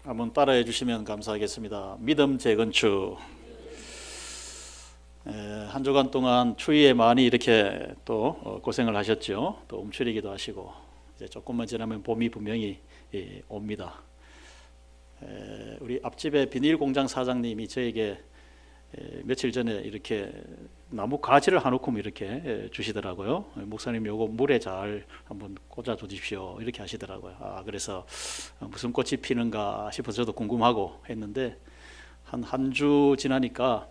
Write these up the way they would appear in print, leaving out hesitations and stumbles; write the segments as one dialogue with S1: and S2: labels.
S1: 한번 따라해 주시면 감사하겠습니다. 믿음 재건축. 한 주간 동안 추위에 많이 이렇게 또 고생을 하셨죠. 또 움츠리기도 하시고 이제 조금만 지나면 봄이 분명히 옵니다. 우리 앞집에 비닐 공장 사장님이 저에게 며칠 전에 이렇게 나무 가지를 한 움큼 이렇게 주시더라고요. 목사님 요거 물에 잘 한번 꽂아 주십시오 이렇게 하시더라고요. 그래서 무슨 꽃이 피는가 싶어서 저도 궁금하고 했는데 한 주 지나니까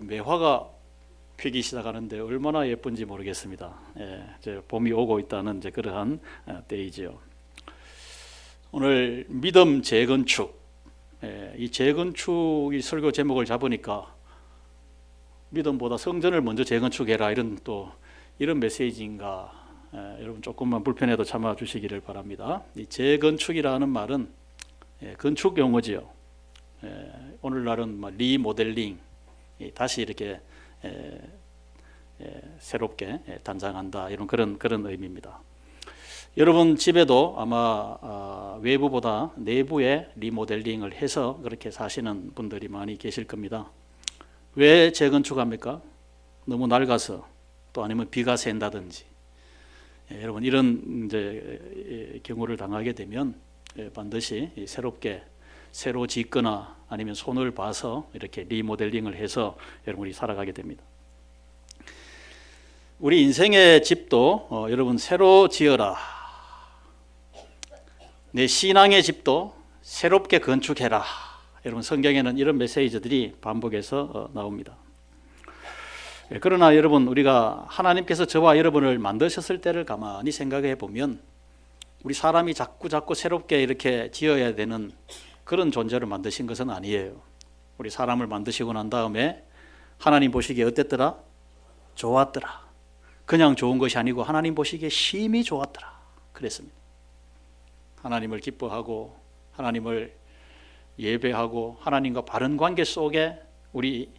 S1: 매화가 피기 시작하는데 얼마나 예쁜지 모르겠습니다. 이제 봄이 오고 있다는 이제 그러한 때이지요. 오늘 믿음 재건축. 이 재건축 이 설교 제목을 잡으니까 믿음보다 성전을 먼저 재건축해라 이런 메시지인가. 여러분 조금만 불편해도 참아 주시기를 바랍니다. 이 재건축이라는 말은 건축 용어지요. 오늘날은 리모델링, 다시 이렇게 새롭게 단장한다 이런 그런 의미입니다. 여러분 집에도 아마 외부보다 내부에 리모델링을 해서 그렇게 사시는 분들이 많이 계실 겁니다. 왜 재건축합니까? 너무 낡아서, 또 아니면 비가 샌다든지. 여러분 이런 이제 경우를 당하게 되면 반드시 새롭게 새로 짓거나 아니면 손을 봐서 이렇게 리모델링을 해서 여러분이 살아가게 됩니다. 우리 인생의 집도 여러분 새로 지어라. 내 신앙의 집도 새롭게 건축해라. 여러분 성경에는 이런 메시지들이 반복해서 나옵니다. 그러나 여러분 우리가 하나님께서 저와 여러분을 만드셨을 때를 가만히 생각해 보면 우리 사람이 자꾸 새롭게 이렇게 지어야 되는 그런 존재를 만드신 것은 아니에요. 우리 사람을 만드시고 난 다음에 하나님 보시기에 어땠더라? 좋았더라. 그냥 좋은 것이 아니고 하나님 보시기에 심히 좋았더라. 그랬습니다. 하나님을 기뻐하고 하나님을 예배하고 하나님과 바른 관계 속에 우리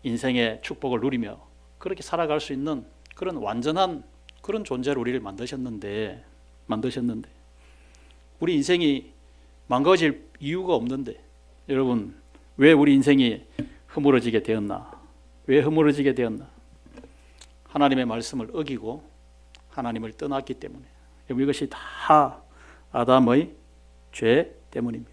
S1: 인생의 축복을 누리며 그렇게 살아갈 수 있는 그런 완전한 그런 존재로 우리를 만드셨는데 우리 인생이 망가질 이유가 없는데 여러분 왜 우리 인생이 허물어지게 되었나? 왜 허물어지게 되었나? 하나님의 말씀을 어기고 하나님을 떠났기 때문에. 이것이 다 아담의 죄 때문입니다.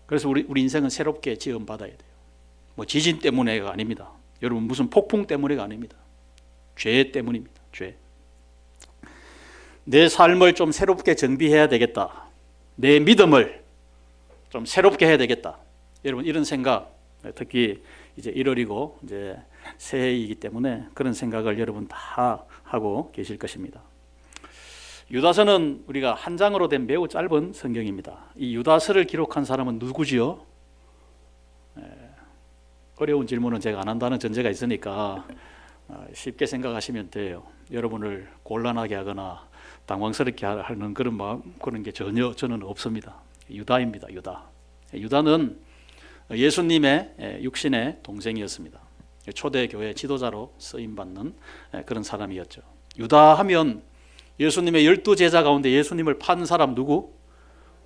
S1: 그래서 우리 인생은 새롭게 지음받아야 돼요. 지진 때문에가 아닙니다. 여러분 무슨 폭풍 때문에가 아닙니다. 죄 때문입니다. 죄. 내 삶을 좀 새롭게 정비해야 되겠다. 내 믿음을 좀 새롭게 해야 되겠다. 여러분 이런 생각, 특히 이제 1월이고 이제 새해이기 때문에 그런 생각을 여러분 다 하고 계실 것입니다. 유다서는 우리가 한 장으로 된 매우 짧은 성경입니다. 이 유다서를 기록한 사람은 누구지요? 어려운 질문은 제가 안 한다는 전제가 있으니까 쉽게 생각하시면 돼요. 여러분을 곤란하게 하거나 당황스럽게 하는 그런 게 전혀 저는 없습니다. 유다입니다. 유다는 예수님의 육신의 동생이었습니다. 초대교회 지도자로 쓰임받는 그런 사람이었죠. 유다 하면 예수님의 12제자 가운데 예수님을 판 사람 누구?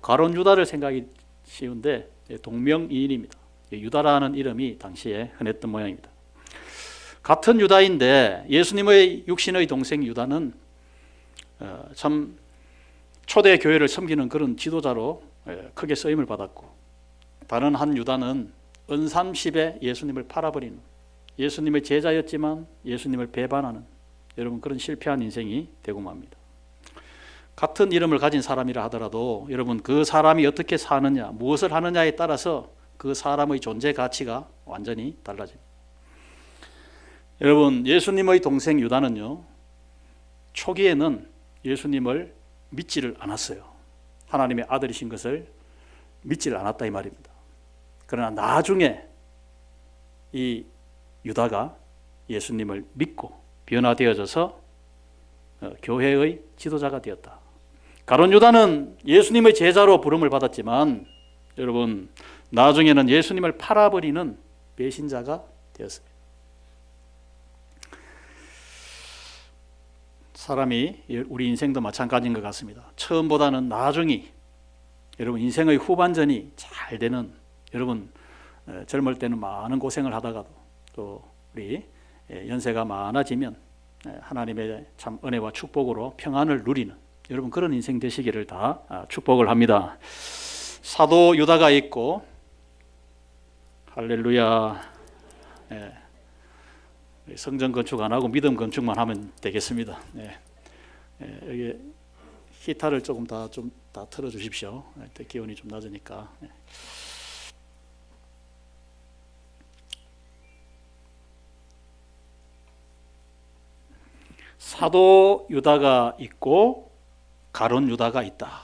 S1: 가룟 유다를 생각이 쉬운데 동명이인입니다. 유다라는 이름이 당시에 흔했던 모양입니다. 같은 유다인데 예수님의 육신의 동생 유다는 참 초대교회를 섬기는 그런 지도자로 크게 쓰임을 받았고, 다른 한 유다는 은삼십에 예수님을 팔아버리는, 예수님의 제자였지만 예수님을 배반하는 여러분 그런 실패한 인생이 되고 맙니다. 같은 이름을 가진 사람이라 하더라도 여러분 그 사람이 어떻게 사느냐, 무엇을 하느냐에 따라서 그 사람의 존재 가치가 완전히 달라집니다. 여러분 예수님의 동생 유다는요, 초기에는 예수님을 믿지를 않았어요. 하나님의 아들이신 것을 믿지를 않았다 이 말입니다. 그러나 나중에 이 유다가 예수님을 믿고 변화되어져서 교회의 지도자가 되었다. 가룟 유다는 예수님의 제자로 부름을 받았지만 여러분 나중에는 예수님을 팔아버리는 배신자가 되었습니다. 사람이 우리 인생도 마찬가지인 것 같습니다. 처음보다는 나중이 여러분 인생의 후반전이 잘 되는, 여러분 젊을 때는 많은 고생을 하다가도 또 우리 연세가 많아지면 하나님의 참 은혜와 축복으로 평안을 누리는 여러분 그런 인생 되시기를 다 축복을 합니다. 사도 유다가 있고, 할렐루야. 성전 건축 안 하고 믿음 건축만 하면 되겠습니다. 여기 기타를 조금 다 틀어 주십시오. 기온이 좀 낮으니까. 사도 유다가 있고 가론 유다가 있다.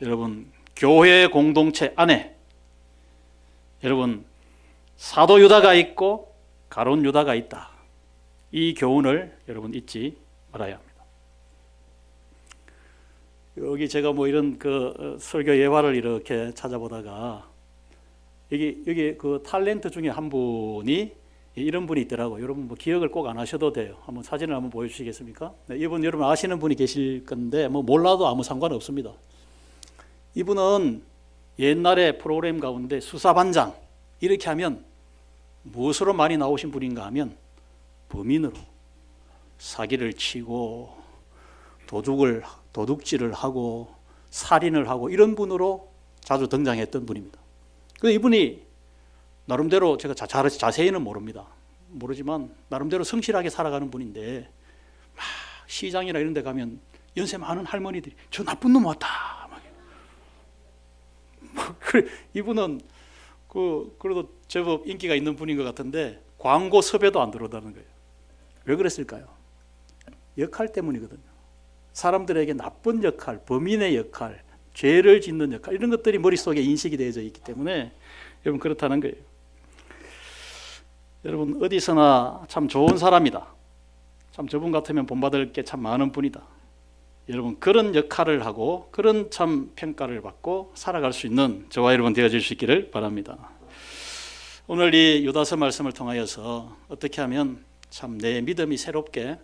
S1: 여러분 교회 공동체 안에 여러분 사도 유다가 있고 가론 유다가 있다. 이 교훈을 여러분 잊지 말아야 합니다. 여기 제가 뭐 이런 그 설교 예화를 이렇게 찾아보다가 여기 그 탤런트 중에 한 분이 이런 분이 있더라고요. 여러분 뭐 기억을 꼭 안 하셔도 돼요. 한번 사진을 한번 보여주시겠습니까? 네, 이분 여러분 아시는 분이 계실 건데 뭐 몰라도 아무 상관없습니다. 이분은 옛날에 프로그램 가운데 수사반장 이렇게 하면 무엇으로 많이 나오신 분인가 하면 범인으로 사기를 치고 도둑질을 하고 살인을 하고 이런 분으로 자주 등장했던 분입니다. 그런데 이분이 나름대로 제가 자세히는 모르지만 나름대로 성실하게 살아가는 분인데 막 시장이나 이런 데 가면 연세 많은 할머니들이 저 나쁜 놈 왔다. 이분은 그래도 제법 인기가 있는 분인 것 같은데 광고 섭외도 안 들어오다는 거예요. 왜 그랬을까요? 역할 때문이거든요. 사람들에게 나쁜 역할, 범인의 역할, 죄를 짓는 역할 이런 것들이 머릿속에 인식이 되어져 있기 때문에 여러분 그렇다는 거예요. 여러분 어디서나 참 좋은 사람이다. 참 저분 같으면 본받을 게 참 많은 분이다. 여러분 그런 역할을 하고 그런 참 평가를 받고 살아갈 수 있는 저와 여러분 되어질 수 있기를 바랍니다. 오늘 이 유다서 말씀을 통하여서 어떻게 하면 참 내 믿음이 새롭게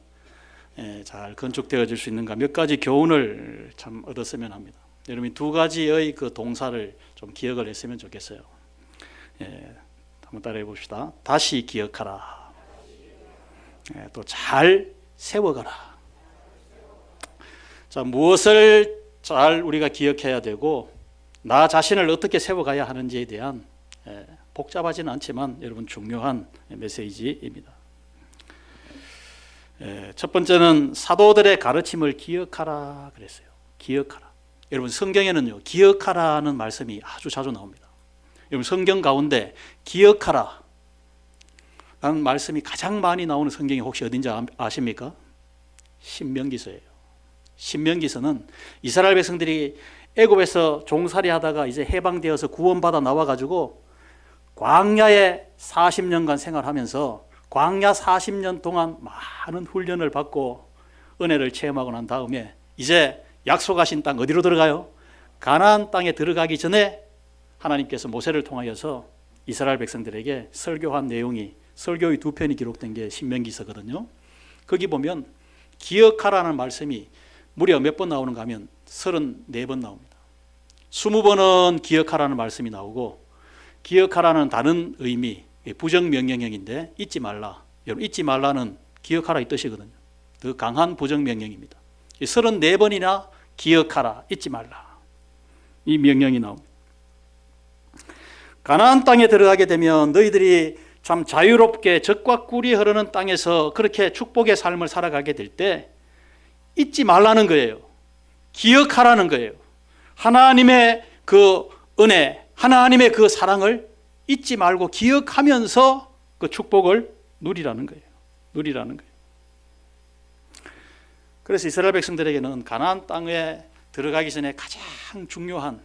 S1: 잘 건축되어질 수 있는가 몇 가지 교훈을 참 얻었으면 합니다. 여러분이 두 가지의 그 동사를 좀 기억을 했으면 좋겠어요. 한번 따라해 봅시다. 다시 기억하라. 또 잘 세워가라. 자, 무엇을 잘 우리가 기억해야 되고 나 자신을 어떻게 세워가야 하는지에 대한 복잡하지는 않지만 여러분 중요한 메시지입니다. 첫 번째는 사도들의 가르침을 기억하라 그랬어요. 기억하라. 여러분 성경에는요 기억하라는 말씀이 아주 자주 나옵니다. 여러분 성경 가운데 기억하라 라는 말씀이 가장 많이 나오는 성경이 혹시 어딘지 아십니까? 신명기서예요. 신명기서는 이스라엘 백성들이 애굽에서 종살이 하다가 이제 해방되어서 구원받아 나와가지고 광야에 40년간 생활하면서 광야 40년 동안 많은 훈련을 받고 은혜를 체험하고 난 다음에 이제 약속하신 땅 어디로 들어가요? 가나안 땅에 들어가기 전에 하나님께서 모세를 통하여서 이스라엘 백성들에게 설교한 내용이 설교의 두 편이 기록된 게 신명기서거든요. 거기 보면 기억하라는 말씀이 무려 몇 번 나오는가 하면 34번 나옵니다. 20번은 기억하라는 말씀이 나오고 기억하라는 다른 의미 부정명령형인데 잊지 말라. 여러분 잊지 말라는 기억하라 이 뜻이거든요. 더 강한 부정명령입니다. 34번이나 기억하라 잊지 말라 이 명령이 나옵니다. 가나안 땅에 들어가게 되면 너희들이 참 자유롭게 젖과 꿀이 흐르는 땅에서 그렇게 축복의 삶을 살아가게 될 때 잊지 말라는 거예요. 기억하라는 거예요. 하나님의 그 은혜, 하나님의 그 사랑을 잊지 말고 기억하면서 그 축복을 누리라는 거예요. 누리라는 거예요. 그래서 이스라엘 백성들에게는 가나안 땅에 들어가기 전에 가장 중요한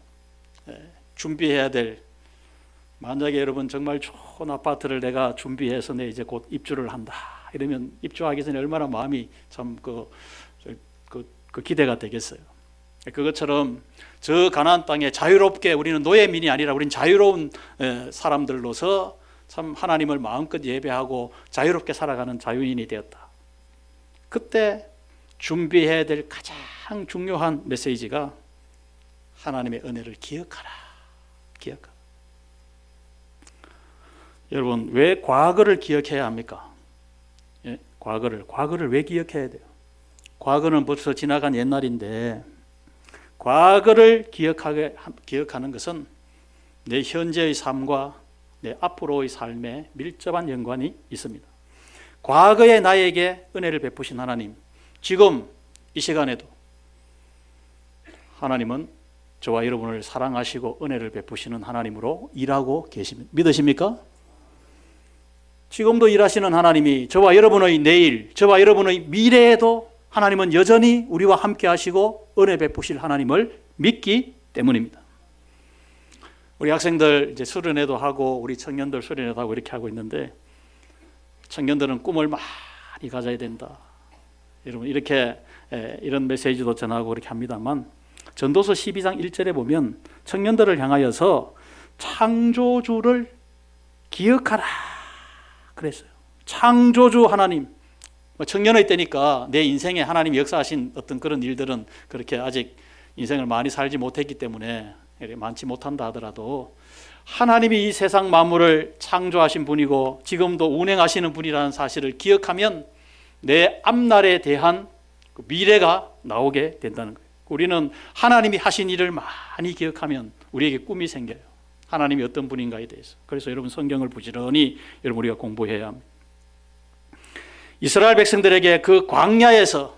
S1: 준비해야 될, 만약에 여러분 정말 좋은 아파트를 내가 준비해서 내 이제 곧 입주를 한다 이러면 입주하기 전에 얼마나 마음이 참 그 기대가 되겠어요. 그것처럼 저 가나안 땅에 자유롭게 우리는 노예민이 아니라 우리는 자유로운 사람들로서 참 하나님을 마음껏 예배하고 자유롭게 살아가는 자유인이 되었다. 그때 준비해야 될 가장 중요한 메시지가 하나님의 은혜를 기억하라. 기억하라. 여러분, 왜 과거를 기억해야 합니까? 예? 과거를 왜 기억해야 돼요? 과거는 벌써 지나간 옛날인데 과거를 기억하는 것은 내 현재의 삶과 내 앞으로의 삶에 밀접한 연관이 있습니다. 과거의 나에게 은혜를 베푸신 하나님, 지금 이 시간에도 하나님은 저와 여러분을 사랑하시고 은혜를 베푸시는 하나님으로 일하고 계십니다. 믿으십니까? 지금도 일하시는 하나님이 저와 여러분의 내일, 저와 여러분의 미래에도 하나님은 여전히 우리와 함께 하시고 은혜 베푸실 하나님을 믿기 때문입니다. 우리 학생들 이제 수련회도 하고 우리 청년들 수련회도 하고 이렇게 하고 있는데 청년들은 꿈을 많이 가져야 된다. 여러분 이렇게 이런 메시지도 전하고 그렇게 합니다만 전도서 12장 1절에 보면 청년들을 향하여서 창조주를 기억하라 그랬어요. 창조주 하나님. 청년의 때니까 내 인생에 하나님이 역사하신 어떤 그런 일들은 그렇게 아직 인생을 많이 살지 못했기 때문에 많지 못한다 하더라도 하나님이 이 세상 만물을 창조하신 분이고 지금도 운행하시는 분이라는 사실을 기억하면 내 앞날에 대한 미래가 나오게 된다는 거예요. 우리는 하나님이 하신 일을 많이 기억하면 우리에게 꿈이 생겨요. 하나님이 어떤 분인가에 대해서. 그래서 여러분 성경을 부지런히 여러분 우리가 공부해야 합니다. 이스라엘 백성들에게 그 광야에서,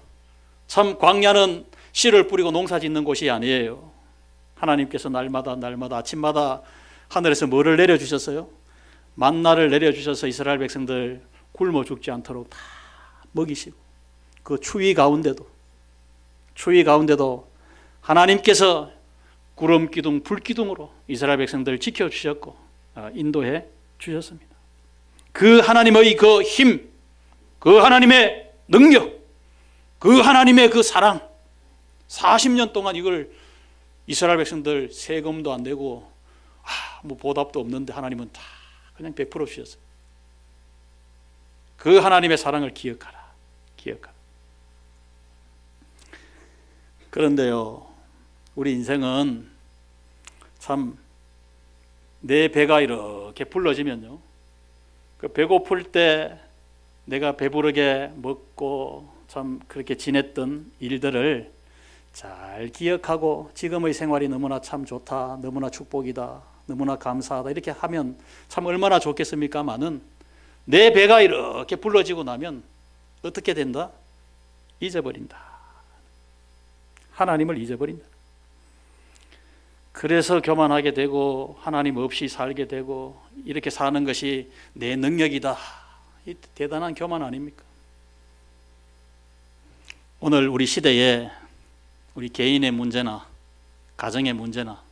S1: 참 광야는 씨를 뿌리고 농사 짓는 곳이 아니에요. 하나님께서 날마다 아침마다 하늘에서 뭐를 내려주셨어요? 만나를 내려주셔서 이스라엘 백성들 굶어 죽지 않도록 다 먹이시고 그 추위 가운데도 하나님께서 구름 기둥, 불 기둥으로 이스라엘 백성들을 지켜주셨고 인도해 주셨습니다. 그 하나님의 그 힘, 그 하나님의 능력, 그 하나님의 그 사랑, 40년 동안 이걸 이스라엘 백성들 세금도 안 내고 뭐 보답도 없는데 하나님은 다 그냥 베풀어 주셨어요. 그 하나님의 사랑을 기억하라. 그런데요, 우리 인생은 참 내 배가 이렇게 불러지면요, 그 배고플 때 내가 배부르게 먹고 참 그렇게 지냈던 일들을 잘 기억하고 지금의 생활이 너무나 참 좋다, 너무나 축복이다, 너무나 감사하다 이렇게 하면 참 얼마나 좋겠습니까마는 내 배가 이렇게 불러지고 나면 어떻게 된다? 잊어버린다. 하나님을 잊어버린다. 그래서 교만하게 되고 하나님 없이 살게 되고 이렇게 사는 것이 내 능력이다. 이 대단한 교만 아닙니까? 오늘 우리 시대에 우리 개인의 문제나 가정의 문제나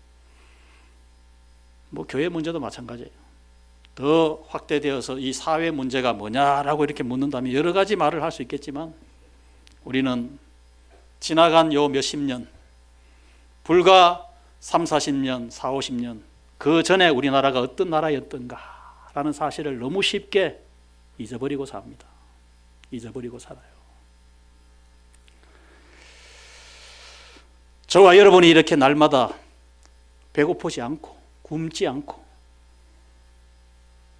S1: 뭐 교회 문제도 마찬가지예요. 더 확대되어서 이 사회 문제가 뭐냐라고 이렇게 묻는다면 여러 가지 말을 할 수 있겠지만 우리는 지나간 요 몇십 년, 불과 3, 40년, 4, 50년 그 전에 우리나라가 어떤 나라였던가라는 사실을 너무 쉽게 잊어버리고 삽니다. 잊어버리고 살아요. 저와 여러분이 이렇게 날마다 배고프지 않고 굶지 않고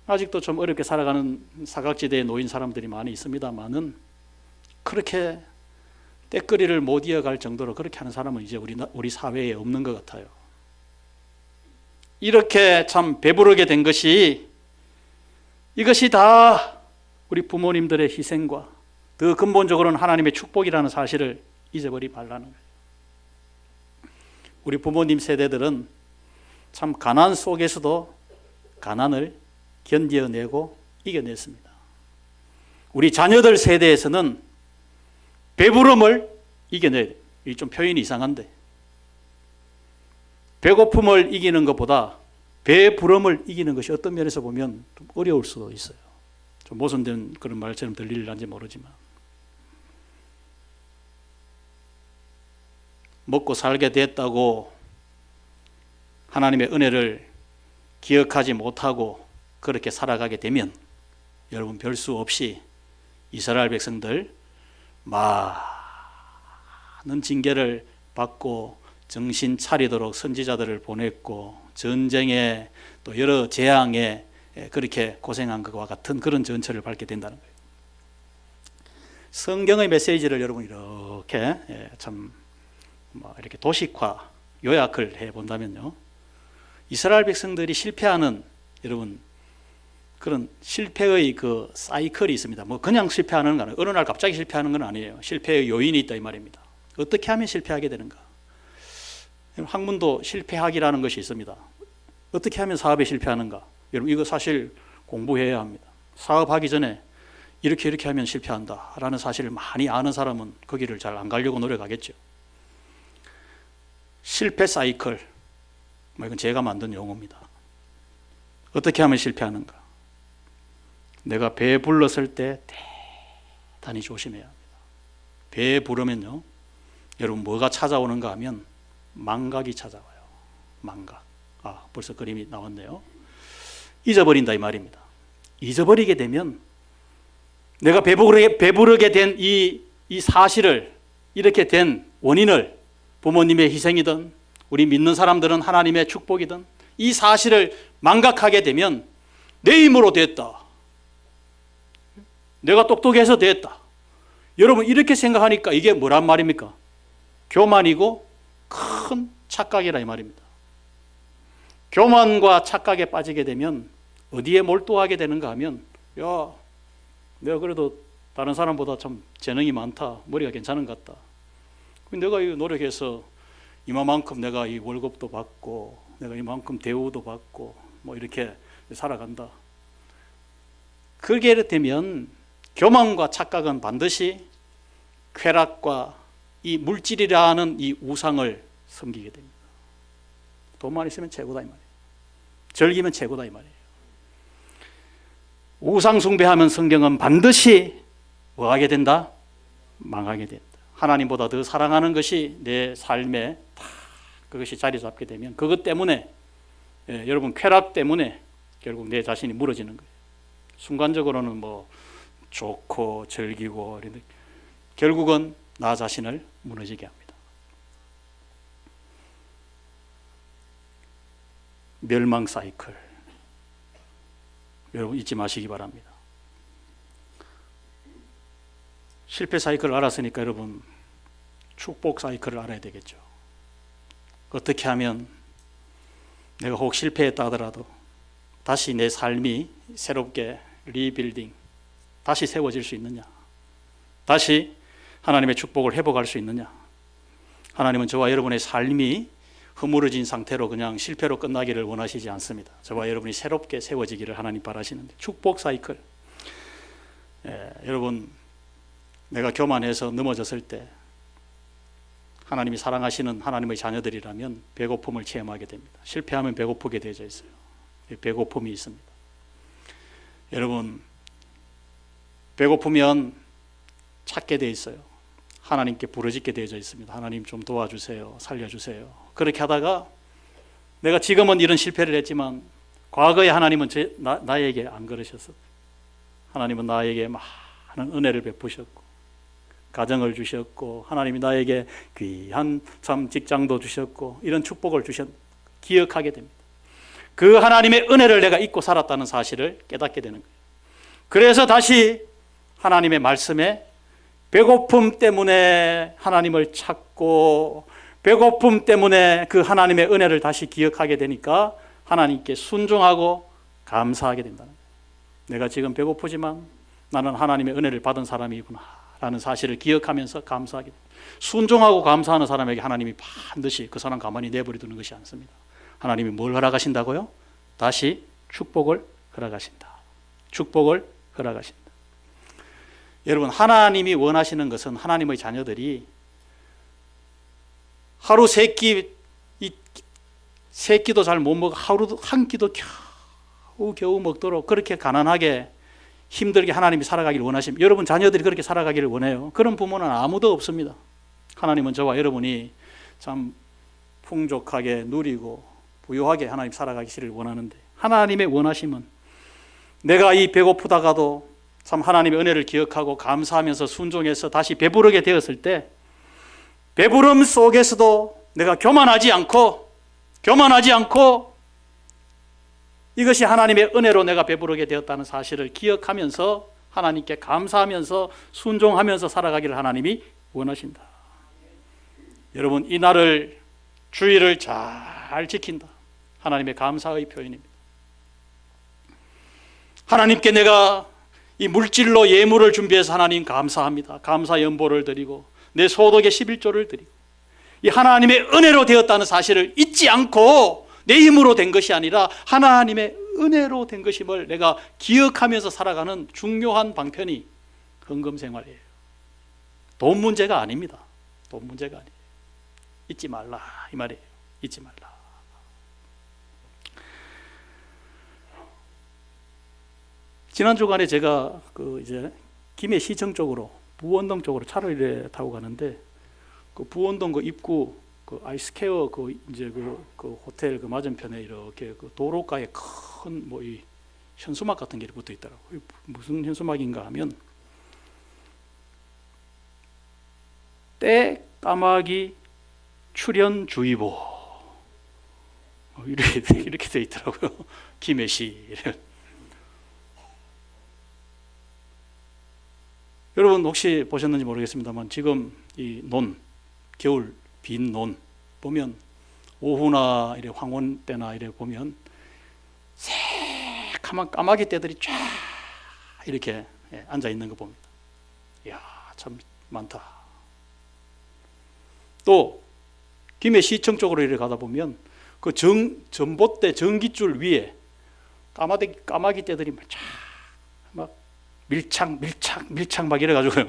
S1: 아직도 좀 어렵게 살아가는 사각지대에 놓인 사람들이 많이 있습니다만은 그렇게 때거리를 못 이어갈 정도로 그렇게 하는 사람은 이제 우리 사회에 없는 것 같아요. 이렇게 참 배부르게 된 것이 이것이 다 우리 부모님들의 희생과 더 근본적으로는 하나님의 축복이라는 사실을 잊어버리지 말라는 거예요. 우리 부모님 세대들은 참 가난 속에서도 가난을 견뎌내고 이겨냈습니다. 우리 자녀들 세대에서는 배부름을 이겨내야 돼요. 이게 좀 표현이 이상한데 배고픔을 이기는 것보다 배부름을 이기는 것이 어떤 면에서 보면 좀 어려울 수도 있어요. 좀 모순된 그런 말처럼 들릴는지 모르지만 먹고 살게 됐다고 하나님의 은혜를 기억하지 못하고 그렇게 살아가게 되면 여러분 별 수 없이 이스라엘 백성들 많은 징계를 받고 정신 차리도록 선지자들을 보냈고 전쟁에 또 여러 재앙에 그렇게 고생한 것과 같은 그런 전철을 밟게 된다는 거예요. 성경의 메시지를 여러분 이렇게 참 이렇게 도식화 요약을 해 본다면요, 이스라엘 백성들이 실패하는 여러분 그런 실패의 그 사이클이 있습니다. 뭐 그냥 실패하는 건 아니에요. 어느 날 갑자기 실패하는 건 아니에요. 실패의 요인이 있다 이 말입니다. 어떻게 하면 실패하게 되는가? 학문도 실패하기라는 것이 있습니다. 어떻게 하면 사업에 실패하는가? 여러분 이거 사실 공부해야 합니다. 사업하기 전에 이렇게 하면 실패한다 라는 사실을 많이 아는 사람은 그 길을 잘 안 가려고 노력하겠죠. 실패 사이클, 이건 제가 만든 용어입니다. 어떻게 하면 실패하는가? 내가 배 불렀을 때 대단히 조심해야 합니다. 배에 부르면요, 여러분 뭐가 찾아오는가 하면 망각이 찾아와요. 망각. 벌써 그림이 나왔네요. 잊어버린다 이 말입니다. 잊어버리게 되면 내가 배부르게 된 이 사실을, 이렇게 된 원인을, 부모님의 희생이든 우리 믿는 사람들은 하나님의 축복이든 이 사실을 망각하게 되면 내 힘으로 됐다, 내가 똑똑해서 됐다, 여러분 이렇게 생각하니까 이게 뭐란 말입니까? 교만이고 큰 착각이라 이 말입니다. 교만과 착각에 빠지게 되면 어디에 몰두하게 되는가 하면, 야, 내가 그래도 다른 사람보다 참 재능이 많다, 머리가 괜찮은 것 같다, 내가 이 노력해서 이만큼 내가 이 월급도 받고 내가 이만큼 대우도 받고 뭐 이렇게 살아간다. 그게 되면 교만과 착각은 반드시 쾌락과 이 물질이라는 이 우상을 섬기게 됩니다. 돈만 있으면 최고다 이 말이에요. 즐기면 최고다 이 말이에요. 우상 숭배하면 성경은 반드시 뭐하게 된다? 망하게 된다. 하나님보다 더 사랑하는 것이 내 삶에 다 그것이 자리 잡게 되면 그것 때문에 여러분 쾌락 때문에 결국 내 자신이 무너지는 거예요. 순간적으로는 뭐 좋고 즐기고 결국은 나 자신을 무너지게 합니다. 멸망 사이클, 여러분 잊지 마시기 바랍니다. 실패 사이클을 알았으니까 여러분 축복 사이클을 알아야 되겠죠. 어떻게 하면 내가 혹 실패했다 하더라도 다시 내 삶이 새롭게 리빌딩, 다시 세워질 수 있느냐, 다시 하나님의 축복을 회복할 수 있느냐. 하나님은 저와 여러분의 삶이 허물어진 상태로 그냥 실패로 끝나기를 원하시지 않습니다. 저와 여러분이 새롭게 세워지기를 하나님 바라시는데, 축복 사이클. 여러분 내가 교만해서 넘어졌을 때 하나님이 사랑하시는 하나님의 자녀들이라면 배고픔을 체험하게 됩니다. 실패하면 배고프게 되어져 있어요. 배고픔이 있습니다. 여러분 배고프면 찾게 돼 있어요. 하나님께 부르짖게 되어져 있습니다. 하나님 좀 도와주세요, 살려주세요. 그렇게 하다가 내가 지금은 이런 실패를 했지만 과거에 하나님은 나에게 안 그러셨어. 하나님은 나에게 많은 은혜를 베푸셨고 가정을 주셨고 하나님이 나에게 귀한 참 직장도 주셨고 이런 축복을 기억하게 됩니다. 그 하나님의 은혜를 내가 잊고 살았다는 사실을 깨닫게 되는 거예요. 그래서 다시 하나님의 말씀에 배고픔 때문에 하나님을 찾고 배고픔 때문에 그 하나님의 은혜를 다시 기억하게 되니까 하나님께 순종하고 감사하게 된다는 거예요. 내가 지금 배고프지만 나는 하나님의 은혜를 받은 사람이구나 라는 사실을 기억하면서 감사하게 됩니다. 순종하고 감사하는 사람에게 하나님이 반드시 그 사람 가만히 내버려두는 것이 않습니다. 하나님이 뭘 허락하신다고요? 다시 축복을 허락하신다. 축복을 허락하신다. 여러분 하나님이 원하시는 것은 하나님의 자녀들이 하루 세 끼도 잘 못 먹어 하루도 한 끼도 겨우 먹도록 그렇게 가난하게 힘들게 하나님이 살아가기를 원하십니다. 여러분 자녀들이 그렇게 살아가기를 원해요. 그런 부모는 아무도 없습니다. 하나님은 저와 여러분이 참 풍족하게 누리고 부유하게 하나님 살아가기를 원하는데, 하나님의 원하심은 내가 이 배고프다가도 참 하나님의 은혜를 기억하고 감사하면서 순종해서 다시 배부르게 되었을 때 배부름 속에서도 내가 교만하지 않고 이것이 하나님의 은혜로 내가 배부르게 되었다는 사실을 기억하면서 하나님께 감사하면서 순종하면서 살아가기를 하나님이 원하신다. 여러분, 이 날을, 주의를 잘 지킨다. 하나님의 감사의 표현입니다. 하나님께 내가 이 물질로 예물을 준비해서 하나님 감사합니다. 감사 연보를 드리고 내 소득의 11조를 드리고 이 하나님의 은혜로 되었다는 사실을 잊지 않고 내 힘으로 된 것이 아니라 하나님의 은혜로 된 것임을 내가 기억하면서 살아가는 중요한 방편이 헌금 생활이에요. 돈 문제가 아닙니다. 돈 문제가 아니에요. 잊지 말라 이 말이에요. 잊지 말라. 지난 주간에 제가 이제 김해시청 쪽으로 부원동 쪽으로 차를 타고 가는데 그 부원동 그 입구 그 아이스케어 이제 그 호텔 그 맞은편에 이렇게 그 도로가에 큰 뭐 이 현수막 같은 게 붙어 있더라고요. 무슨 현수막인가 하면 때 까마귀 출현주의보 이렇게 돼 있더라고요. 김해시. 여러분 혹시 보셨는지 모르겠습니다만 지금 이 겨울 빈 논 보면 오후나 이래 황혼 때나 이래 보면 새카만 까마귀 떼들이 쫙 이렇게 앉아 있는 거 봅니다. 이야, 참 많다. 또 김해시청 쪽으로 이렇게 가다 보면 그 전봇대 전기줄 위에 까마귀 떼들이 막 밀착 막 이래가지고요.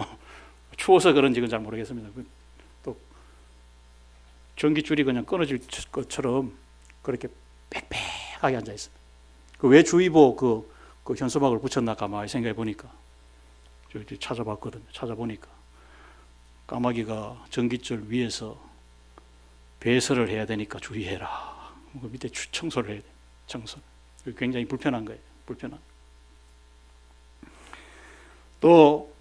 S1: 추워서 그런지 잘 모르겠습니다. 또 전기줄이 그냥 끊어질 것처럼 그렇게 빽빽하게 앉아 있습니다. 그 왜 주의보 그 현수막을 붙였나 가만히 생각해 보니까 찾아봤거든요. 찾아보니까 까마귀가 전기줄 위에서 배설을 해야 되니까 주의해라. 그 밑에 청소를 해야 돼. 청소. 굉장히 불편한 거예요. 불편한. 또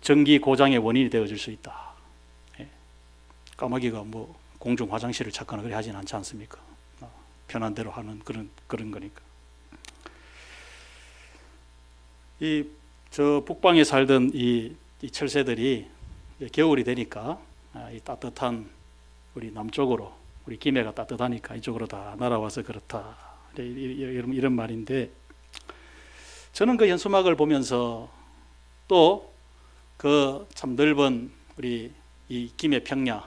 S1: 전기 고장의 원인이 되어줄 수 있다. 까마귀가 뭐 공중 화장실을 찾거나 그래 하진 않지 않습니까? 편한 대로 하는 그런 거니까. 저 북방에 살던 이 철새들이 겨울이 되니까 이 따뜻한 우리 남쪽으로, 우리 김해가 따뜻하니까 이쪽으로 다 날아와서 그렇다. 이런 말인데, 저는 그 현수막을 보면서 또 그 참 넓은 우리 이 김해 평야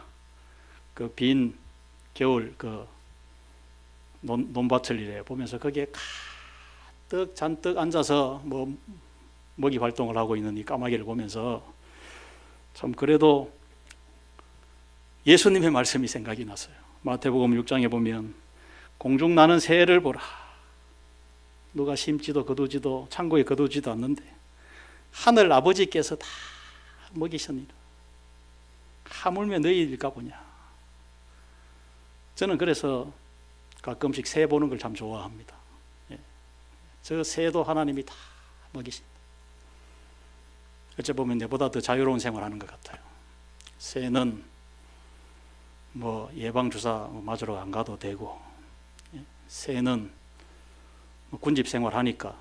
S1: 그 빈 겨울 그 논밭을 이래 보면서 거기에 가득 잔뜩 앉아서 뭐 먹이 활동을 하고 있는 이 까마귀를 보면서 참 그래도 예수님의 말씀이 생각이 났어요. 마태복음 6장에 보면 공중 나는 새를 보라. 누가 심지도 거두지도 창고에 거두지도 않는데 하늘 아버지께서 다 먹이시니라. 하물며 너희일까 보냐. 저는 그래서 가끔씩 새 보는 걸 참 좋아합니다. 저 새도 하나님이 다 먹이신다. 어째 보면 내보다 더 자유로운 생활하는 것 같아요. 새는 뭐 예방주사 맞으러 안 가도 되고, 새는 뭐 군집 생활하니까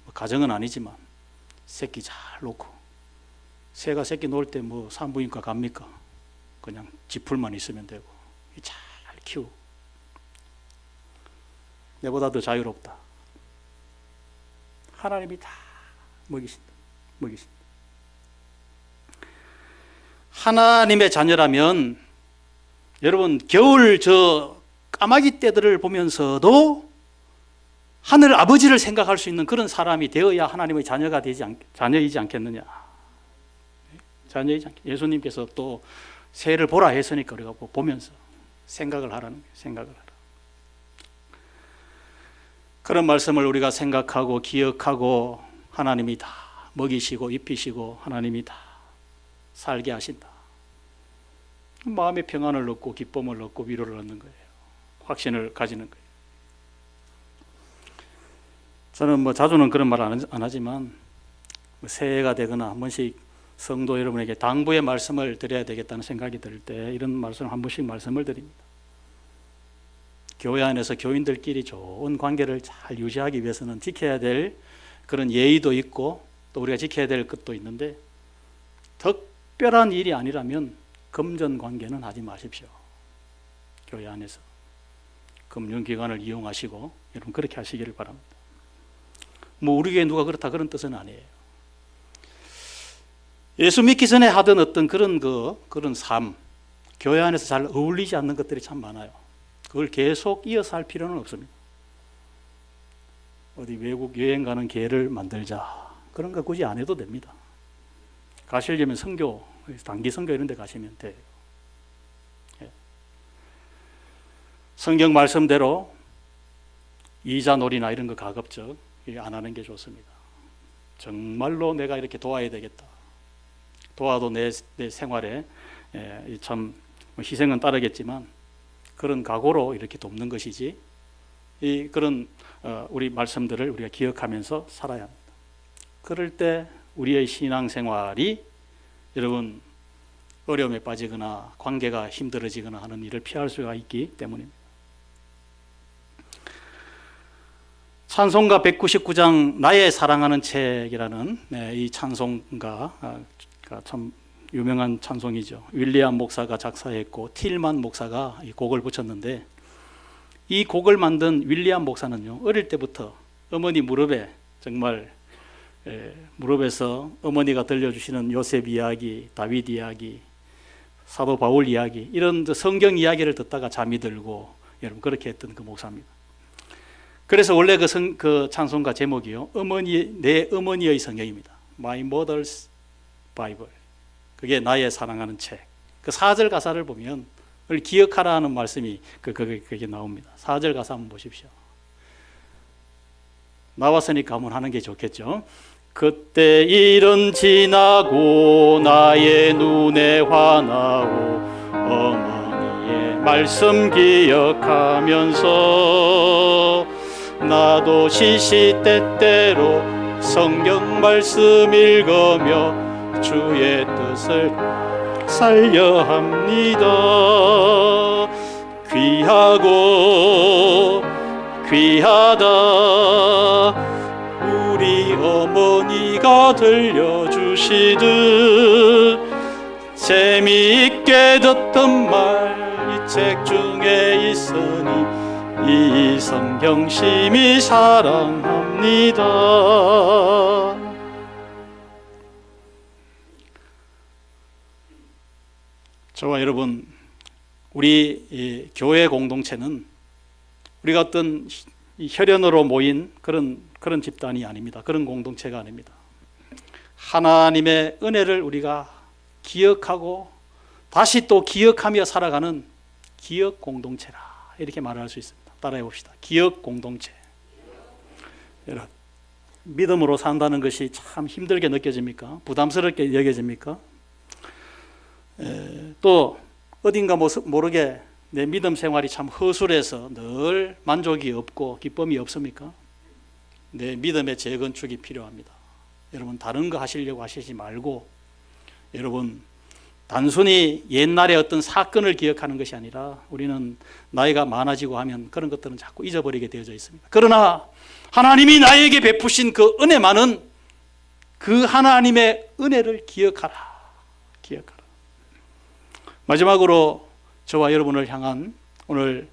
S1: 뭐 가정은 아니지만 새끼 잘 놓고, 새가 새끼 놓을 때 뭐 산부인과 갑니까? 그냥 지풀만 있으면 되고 잘 키우고. 내보다 더 자유롭다. 하나님이 다 먹이신다. 하나님의 자녀라면 여러분 겨울 저 까마귀 떼들을 보면서도 하늘 아버지를 생각할 수 있는 그런 사람이 되어야 하나님의 자녀가 자녀이지 않겠느냐. 자녀이지 않겠. 예수님께서 또 새를 보라 했으니까 우리가 보면서 생각을 하라는 거예요. 생각을 하라. 그런 말씀을 우리가 생각하고 기억하고 하나님이 다 먹이시고 입히시고 하나님이 다 살게 하신다. 마음의 평안을 얻고 기쁨을 얻고 위로를 얻는 거예요. 확신을 가지는 거예요. 저는 뭐 자주는 그런 말 안 하지만 새해가 되거나 한 번씩 성도 여러분에게 당부의 말씀을 드려야 되겠다는 생각이 들 때 이런 말씀을 한 번씩 말씀을 드립니다. 교회 안에서 교인들끼리 좋은 관계를 잘 유지하기 위해서는 지켜야 될 그런 예의도 있고 또 우리가 지켜야 될 것도 있는데, 특별한 일이 아니라면 금전 관계는 하지 마십시오. 교회 안에서 금융기관을 이용하시고 여러분 그렇게 하시기를 바랍니다. 뭐 우리 교회 누가 그렇다 그런 뜻은 아니에요. 예수 믿기 전에 하던 어떤 그런 삶, 교회 안에서 잘 어울리지 않는 것들이 참 많아요. 그걸 계속 이어서 할 필요는 없습니다. 어디 외국 여행 가는 기회를 만들자, 그런 거 굳이 안 해도 됩니다. 가시려면 선교, 단기 선교 이런 데 가시면 돼요. 성경 말씀대로 이자 놀이나 이런 거 가급적 안 하는 게 좋습니다. 정말로 내가 이렇게 도와야 되겠다. 도와도 내 생활에 참 희생은 따르겠지만 그런 각오로 이렇게 돕는 것이지, 그런 우리 말씀들을 우리가 기억하면서 살아야 합니다. 그럴 때 우리의 신앙생활이 여러분 어려움에 빠지거나 관계가 힘들어지거나 하는 일을 피할 수가 있기 때문입니다. 찬송가 199장 나의 사랑하는 책이라는 이 찬송가가 참 유명한 찬송이죠. 윌리엄 목사가 작사했고 틸만 목사가 이 곡을 붙였는데, 이 곡을 만든 윌리엄 목사는요, 어릴 때부터 어머니 무릎에 정말 무릎에서 어머니가 들려주시는 요셉 이야기, 다윗 이야기, 사도 바울 이야기, 이런 성경 이야기를 듣다가 잠이 들고 여러분 그렇게 했던 그 목사입니다. 그래서 원래 그 찬송가 제목이요, 내 어머니의 성경입니다. My Mother's Bible. 그게 나의 사랑하는 책. 그 4절 가사를 보면 그걸 기억하라 하는 말씀이 그게 나옵니다. 4절 가사 한번 보십시오. 나왔으니까 한번 하는 게 좋겠죠. 그때 일은 지나고 나의 눈에 환하오 어머니의 말씀 기억하면서 나도 시시때때로 성경 말씀 읽으며 주의 뜻을 살려 합니다. 귀하고 귀하다 우리 어머니가 들려주시듯 재미있게 듣던 말 이 책 중에 있으니 이 성경 심히 사랑합니다. 저와 여러분, 우리 교회 공동체는 우리가 어떤 혈연으로 모인 그런 집단이 아닙니다. 그런 공동체가 아닙니다. 하나님의 은혜를 우리가 기억하고 다시 또 기억하며 살아가는 기억 공동체라, 이렇게 말할 수 있습니다. 따라해 봅시다. 기억 공동체. 여러분, 믿음으로 산다는 것이 참 힘들게 느껴집니까? 부담스럽게 여겨집니까? 또 어딘가 모르게 내 믿음 생활이 참 허술해서 늘 만족이 없고 기쁨이 없습니까? 내 믿음의 재건축이 필요합니다. 여러분, 다른 거 하시려고 하시지 말고 여러분 단순히 옛날의 어떤 사건을 기억하는 것이 아니라 우리는 나이가 많아지고 하면 그런 것들은 자꾸 잊어버리게 되어져 있습니다. 그러나 하나님이 나에게 베푸신 그 은혜만은 그 하나님의 은혜를 기억하라. 마지막으로 저와 여러분을 향한 오늘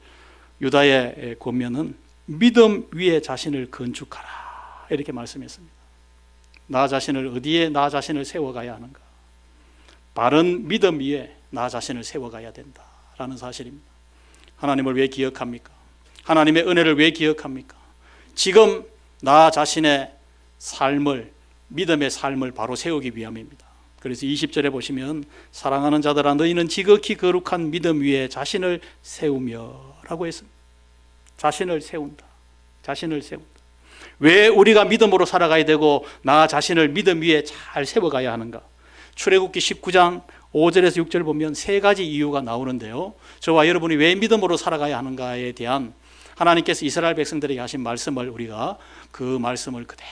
S1: 유다의 권면은 믿음 위에 자신을 건축하라, 이렇게 말씀했습니다. 나 자신을 어디에 나 자신을 세워가야 하는가? 바른 믿음 위에 나 자신을 세워가야 된다라는 사실입니다. 하나님을 왜 기억합니까? 하나님의 은혜를 왜 기억합니까? 지금 나 자신의 삶을, 믿음의 삶을 바로 세우기 위함입니다. 그래서 20절에 보시면 사랑하는 자들아 너희는 지극히 거룩한 믿음 위에 자신을 세우며 라고 했습니다. 자신을 세운다. 왜 우리가 믿음으로 살아가야 되고 나 자신을 믿음 위에 잘 세워가야 하는가? 출애굽기 19장 5절에서 6절 보면 세 가지 이유가 나오는데요, 저와 여러분이 왜 믿음으로 살아가야 하는가에 대한 하나님께서 이스라엘 백성들에게 하신 말씀을 우리가 그 말씀을 그대로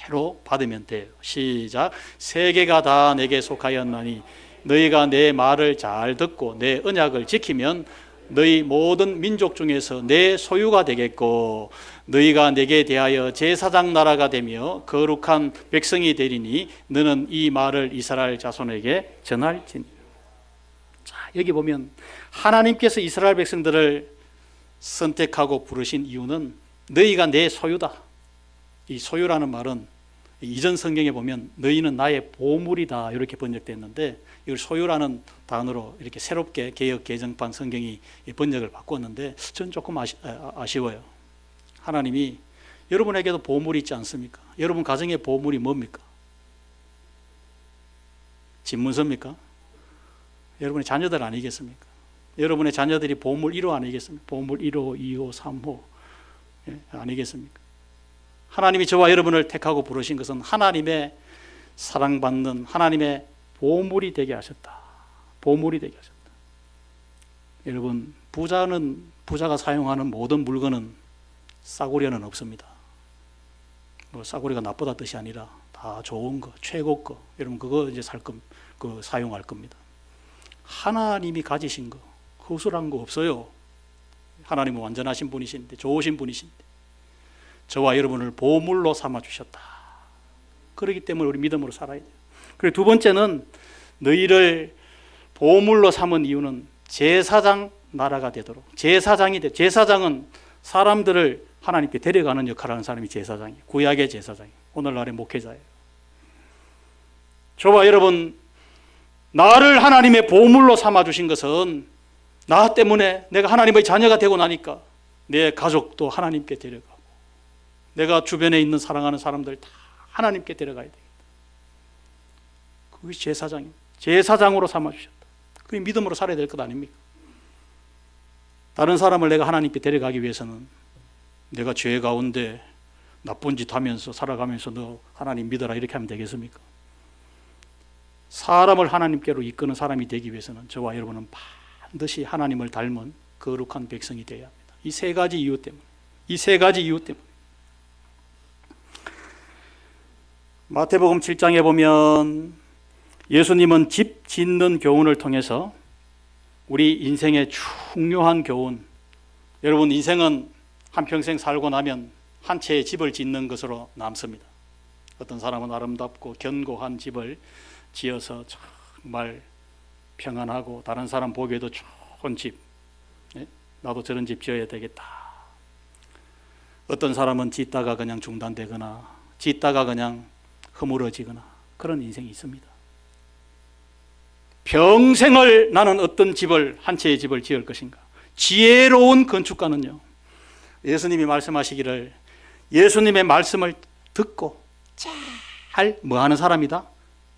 S1: 그대로 받으면 돼요. 시작. 세계가 다 내게 속하였나니 너희가 내 말을 잘 듣고 내 언약을 지키면 너희 모든 민족 중에서 내 소유가 되겠고 너희가 내게 대하여 제사장 나라가 되며 거룩한 백성이 되리니 너는 이 말을 이스라엘 자손에게 전할지니. 자, 여기 보면 하나님께서 이스라엘 백성들을 선택하고 부르신 이유는 너희가 내 소유다. 이 소유라는 말은 이전 성경에 보면 너희는 나의 보물이다 이렇게 번역됐는데 이걸 소유라는 단어로 이렇게 새롭게 개역 개정판 성경이 번역을 바꿨는데 저는 조금 아쉬워요. 하나님이 여러분에게도 보물이 있지 않습니까? 여러분 가정의 보물이 뭡니까? 집 문서입니까? 여러분의 자녀들 아니겠습니까? 여러분의 자녀들이 보물 1호 아니겠습니까? 보물 1호, 2호, 3호 아니겠습니까? 하나님이 저와 여러분을 택하고 부르신 것은 하나님의 사랑받는 하나님의 보물이 되게 하셨다. 보물이 되게 하셨다. 여러분, 부자가 사용하는 모든 물건은 싸구려는 없습니다. 뭐 싸구려가 나쁘다 뜻이 아니라 다 좋은 거, 최고 거. 여러분 그거 이제 사용할 겁니다. 하나님이 가지신 거, 허술한 거 없어요. 하나님은 완전하신 분이신데, 좋으신 분이신데 저와 여러분을 보물로 삼아 주셨다. 그렇기 때문에 우리 믿음으로 살아야 돼요. 그리고 두 번째는 너희를 보물로 삼은 이유는 제사장 나라가 되도록. 제사장은 사람들을 하나님께 데려가는 역할을 하는 사람이 제사장이에요. 구약의 제사장이에요. 오늘날의 목회자예요. 저와 여러분, 나를 하나님의 보물로 삼아 주신 것은 나 때문에 내가 하나님의 자녀가 되고 나니까 내 가족도 하나님께 데려가고 내가 주변에 있는 사랑하는 사람들 다 하나님께 데려가야 되겠다. 그것이 제사장입니다. 제사장으로 삼아주셨다. 그게 믿음으로 살아야 될 것 아닙니까? 다른 사람을 내가 하나님께 데려가기 위해서는 내가 죄 가운데 나쁜 짓 하면서 살아가면서 너 하나님 믿어라 이렇게 하면 되겠습니까? 사람을 하나님께로 이끄는 사람이 되기 위해서는 저와 여러분은 반드시 하나님을 닮은 거룩한 백성이 되어야 합니다. 이 세 가지 이유 때문에. 마태복음 7장에 보면 예수님은 집 짓는 교훈을 통해서 우리 인생의 중요한 교훈, 여러분 인생은 한평생 살고 나면 한 채의 집을 짓는 것으로 남습니다. 어떤 사람은 아름답고 견고한 집을 지어서 정말 평안하고 다른 사람 보기에도 좋은 집, 나도 저런 집 지어야 되겠다. 어떤 사람은 짓다가 그냥 중단되거나 짓다가 그냥 허물어지거나 그런 인생이 있습니다. 평생을 나는 어떤 집을, 한 채의 집을 지을 것인가? 지혜로운 건축가는요, 예수님이 말씀하시기를 예수님의 말씀을 듣고 잘 뭐하는 사람이다?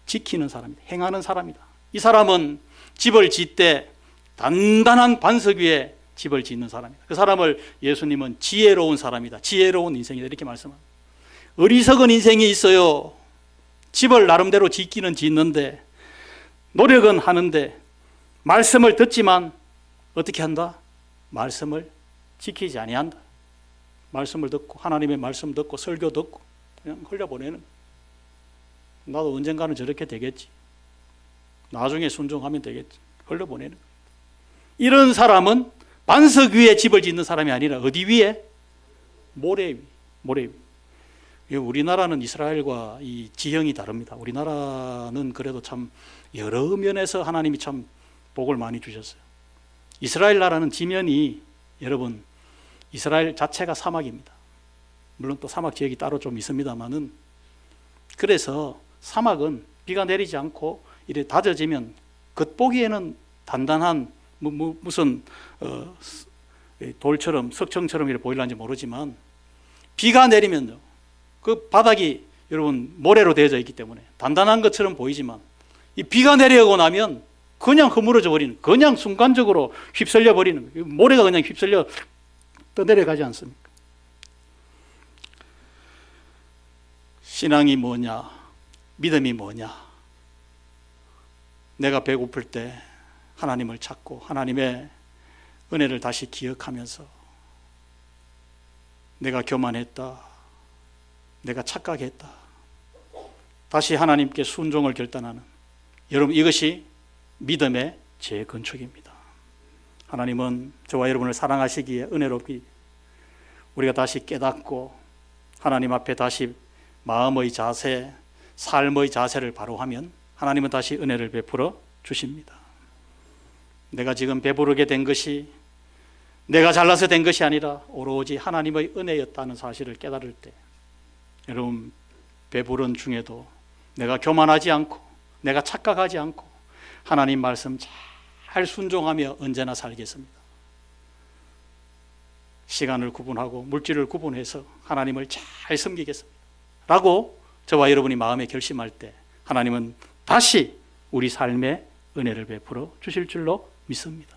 S1: 지키는 사람이다. 행하는 사람이다. 이 사람은 집을 짓되 단단한 반석 위에 집을 짓는 사람이다. 그 사람을 예수님은 지혜로운 사람이다. 지혜로운 인생이다. 이렇게 말씀합니다. 어리석은 인생이 있어요. 집을 나름대로 짓기는 짓는데 노력은 하는데 말씀을 듣지만 어떻게 한다? 말씀을 지키지 아니한다. 말씀을 듣고 하나님의 말씀 듣고 설교 듣고 그냥 흘려보내는, 나도 언젠가는 저렇게 되겠지, 나중에 순종하면 되겠지, 흘려보내는. 이런 사람은 반석 위에 집을 짓는 사람이 아니라 어디 위에? 모래 위. 모래 위. 우리나라는 이스라엘과 이 지형이 다릅니다. 우리나라는 그래도 참 여러 면에서 하나님이 참 복을 많이 주셨어요. 이스라엘 나라는 지면이, 여러분, 이스라엘 자체가 사막입니다. 물론 또 사막 지역이 따로 좀 있습니다만은, 그래서 사막은 비가 내리지 않고 이래 다져지면 겉보기에는 단단한 무슨 돌처럼 석청처럼 이렇게 보일는지 모르지만 비가 내리면요, 그 바닥이 여러분 모래로 되어져 있기 때문에 단단한 것처럼 보이지만 이 비가 내려오고 나면 그냥 허물어져 버리는, 그냥 순간적으로 휩쓸려 버리는, 모래가 그냥 휩쓸려 떠내려가지 않습니까? 신앙이 뭐냐, 믿음이 뭐냐, 내가 배고플 때 하나님을 찾고 하나님의 은혜를 다시 기억하면서 내가 교만했다, 내가 착각했다, 다시 하나님께 순종을 결단하는, 여러분 이것이 믿음의 재건축입니다. 하나님은 저와 여러분을 사랑하시기에 은혜롭기, 우리가 다시 깨닫고 하나님 앞에 다시 마음의 자세, 삶의 자세를 바로 하면 하나님은 다시 은혜를 베풀어 주십니다. 내가 지금 배부르게 된 것이 내가 잘나서 된 것이 아니라 오로지 하나님의 은혜였다는 사실을 깨달을 때, 여러분 배부른 중에도 내가 교만하지 않고 내가 착각하지 않고 하나님 말씀 잘 순종하며 언제나 살겠습니다. 시간을 구분하고 물질을 구분해서 하나님을 잘 섬기겠습니다 라고 저와 여러분이 마음에 결심할 때 하나님은 다시 우리 삶에 은혜를 베풀어 주실 줄로 믿습니다.